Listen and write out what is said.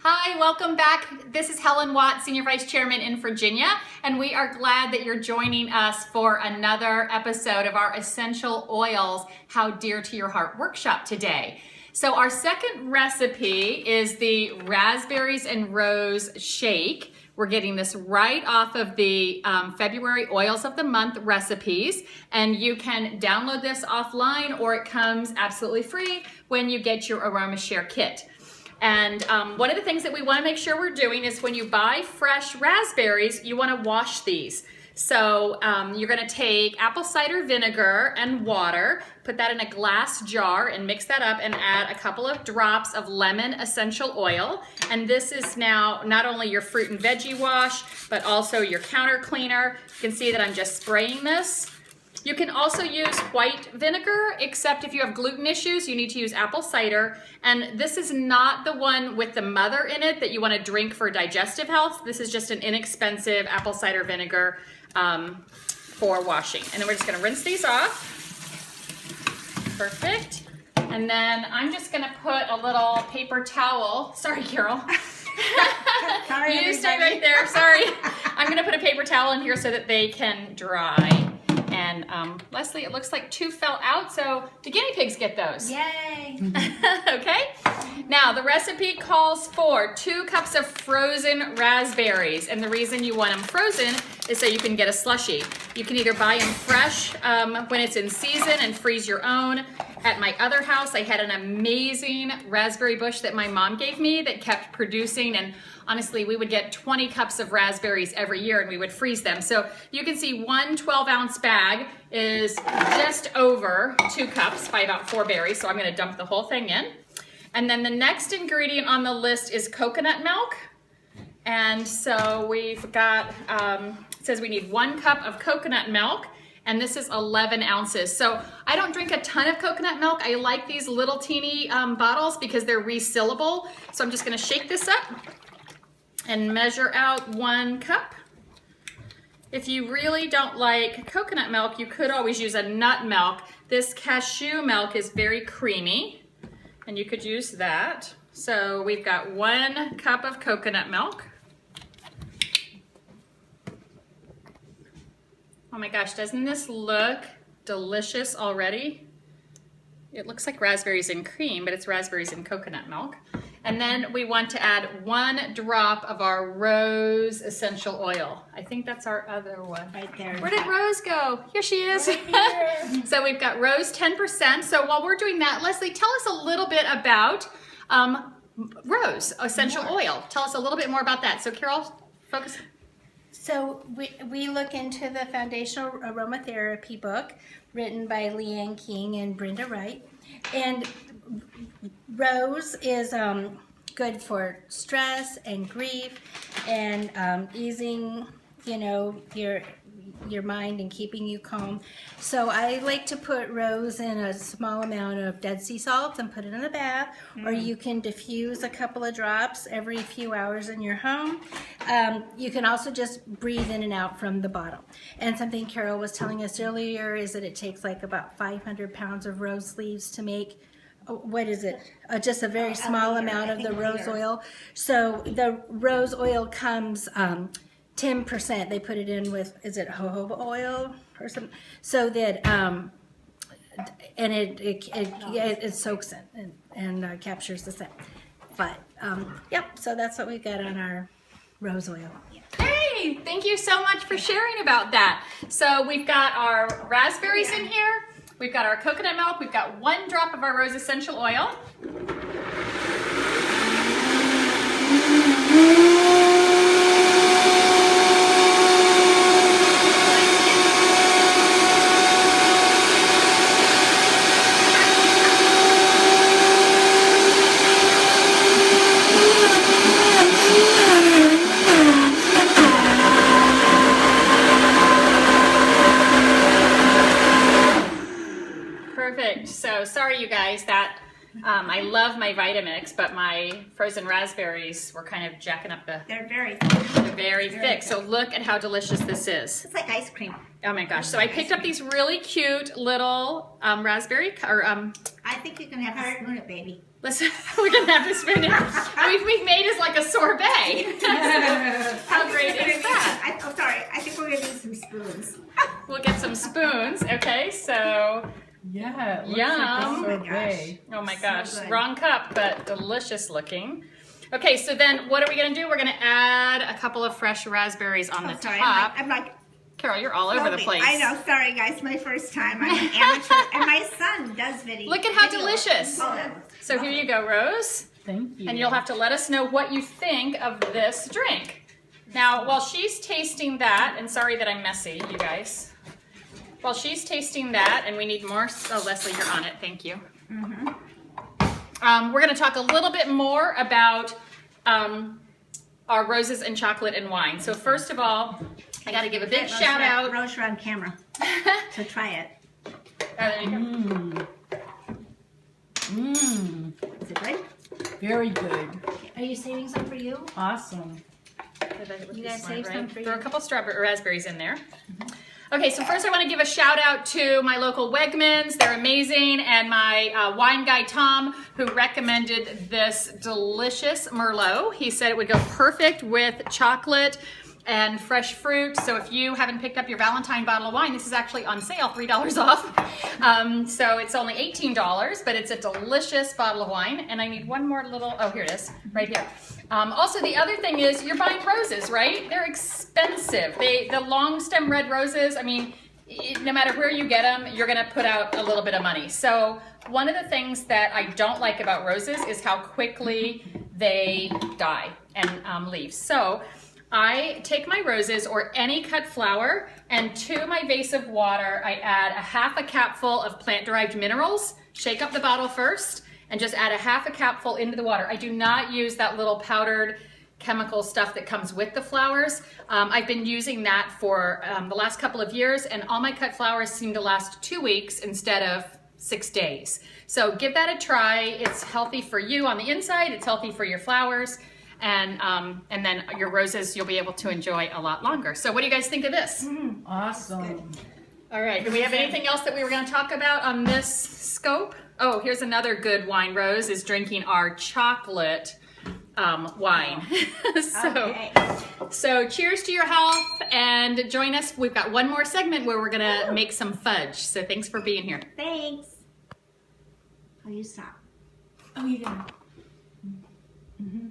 Hi, welcome back. This is Helen Watt, Senior Vice Chairman in Virginia, and we are glad that you're joining us for another episode of our Essential Oils, How Dear to Your Heart workshop today. So our second recipe is the Raspberries and Rose Shake. We're getting this right off of the February Oils of the Month recipes, and you can download this offline or it comes absolutely free when you get your AromaShare kit. And one of the things that we want to make sure we're doing is when you buy fresh raspberries, you want to wash these. So you're going to take apple cider vinegar and water, put that in a glass jar and mix that up and add a couple of drops of lemon essential oil. And this is now not only your fruit and veggie wash, but also your counter cleaner. You can see that I'm just spraying this. You can also use white vinegar, except if you have gluten issues, you need to use apple cider. And this is not the one with the mother in it that you want to drink for digestive health. This is just an inexpensive apple cider vinegar for washing. And then we're just going to rinse these off. Perfect. And then I'm just going to put a little paper towel. Sorry, Carol. Sorry, you stay right there. Sorry. I'm going to put a paper towel in here so that they can dry. And Leslie, it looks like 2 fell out, so the guinea pigs get those. Yay! Okay, now the recipe calls for 2 cups of frozen raspberries, and the reason you want them frozen is so you can get a slushie. You can either buy them fresh when it's in season and freeze your own. At my other house, I had an amazing raspberry bush that my mom gave me that kept producing, and honestly, we would get 20 cups of raspberries every year and we would freeze them. So you can see one 12-ounce bag is just over 2 cups by about 4 berries. So I'm going to dump the whole thing in. And then the next ingredient on the list is coconut milk. And so we've got, it says we need 1 cup of coconut milk. And this is 11 ounces. So I don't drink a ton of coconut milk. I like these little teeny bottles because they're resealable. So I'm just going to shake this up and measure out 1 cup. If you really don't like coconut milk, you could always use a nut milk. This cashew milk is very creamy, and you could use that. So we've got 1 cup of coconut milk. Oh my gosh, doesn't this look delicious already? It looks like raspberries and cream, but it's raspberries and coconut milk. And then we want to add 1 drop of our rose essential oil. I think that's our other one. Right there. Where did Rose go? Here she is. Right here. So we've got Rose 10%. So while we're doing that, Leslie, tell us a little bit about rose essential oil. Tell us a little bit more about that. So Carol, focus. So we look into the Foundational Aromatherapy book written by Leanne King and Brenda Wright. And rose is good for stress and grief and easing, you know, your mind and keeping you calm. So I like to put rose in a small amount of Dead Sea salt and put it in a bath, or you can diffuse a couple of drops every few hours in your home. You can also just breathe in and out from the bottle. And something Carol was telling us earlier is that it takes like about 500 pounds of rose leaves to make, what is it? Just a very small amount of the rose oil. So the rose oil comes 10%. They put it in with, is it jojoba oil or something? So that and it soaks it and captures the scent. But yep. So that's what we got on our rose oil. Hey, thank you so much for sharing about that. So we've got our raspberries in here. We've got our coconut milk. We've got 1 drop of our rose essential oil. Perfect. So sorry, you guys, that I love my Vitamix, but my frozen raspberries were kind of jacking up the... They're very thick. So look at how delicious this is. It's like ice cream. Oh my gosh. So I picked up these really cute little raspberry, or I think you can have to spoon it, baby. listen, we're going to have to spoon it. We've made it like a sorbet. How great is that? Oh, sorry. I think we're going to need some spoons. We'll get some spoons. Okay, so... Yeah, it looks Yum. like a Oh my sorbet. Oh my So gosh, good. wrong cup, but delicious looking. Okay, so then what are we gonna do? We're gonna add a couple of fresh raspberries on the Sorry, top. I'm like Carol, you're all over the probing. place. I know. Sorry, guys. My first time. I'm an amateur, and my son does video. Look at how delicious. Oh, So here you go, Rose. Thank you. And you'll have to let us know what you think of this drink. Now, while she's tasting that, and sorry that I'm messy, you guys. While she's tasting that, and we need more, oh, Leslie, you're on it, thank you. We're gonna talk a little bit more about our roses and chocolate and wine. So first of all, I gotta give a big shout out. Rose, you're on camera. So try it. There you go. Mmm. Mmm. Is it good? Very good. Are you saving some for you? Awesome. You guys save some for Throw a you. couple raspberries in there. Okay, so first I want to give a shout out to my local Wegmans. They're amazing, and my wine guy Tom, who recommended this delicious Merlot. He said it would go perfect with chocolate and fresh fruit. So if you haven't picked up your Valentine bottle of wine, this is actually on sale, $3 off. So it's only $18, but it's a delicious bottle of wine. And I need one more little, oh, here it is, right here. Also, the other thing is you're buying roses, right? They're expensive. The long stem red roses, I mean, no matter where you get them, you're gonna put out a little bit of money. So one of the things that I don't like about roses is how quickly they die and leave. So I take my roses or any cut flower, and to my vase of water, I add a half a capful of plant-derived minerals. Shake up the bottle first, and just add a half a capful into the water. I do not use that little powdered chemical stuff that comes with the flowers. I've been using that for the last couple of years, and all my cut flowers seem to last 2 weeks instead of 6 days. So give that a try. It's healthy for you on the inside, it's healthy for your flowers, and then your roses you'll be able to enjoy a lot longer. So what do you guys think of this? Awesome. All right, do we have anything else that we were gonna talk about on this scope? Oh, here's another good wine. Rose is drinking our chocolate wine. So cheers to your health, and join us. We've got one more segment where we're gonna make some fudge. So thanks for being here. Thanks. Oh, you stop. Oh, you got it. Mm-hmm.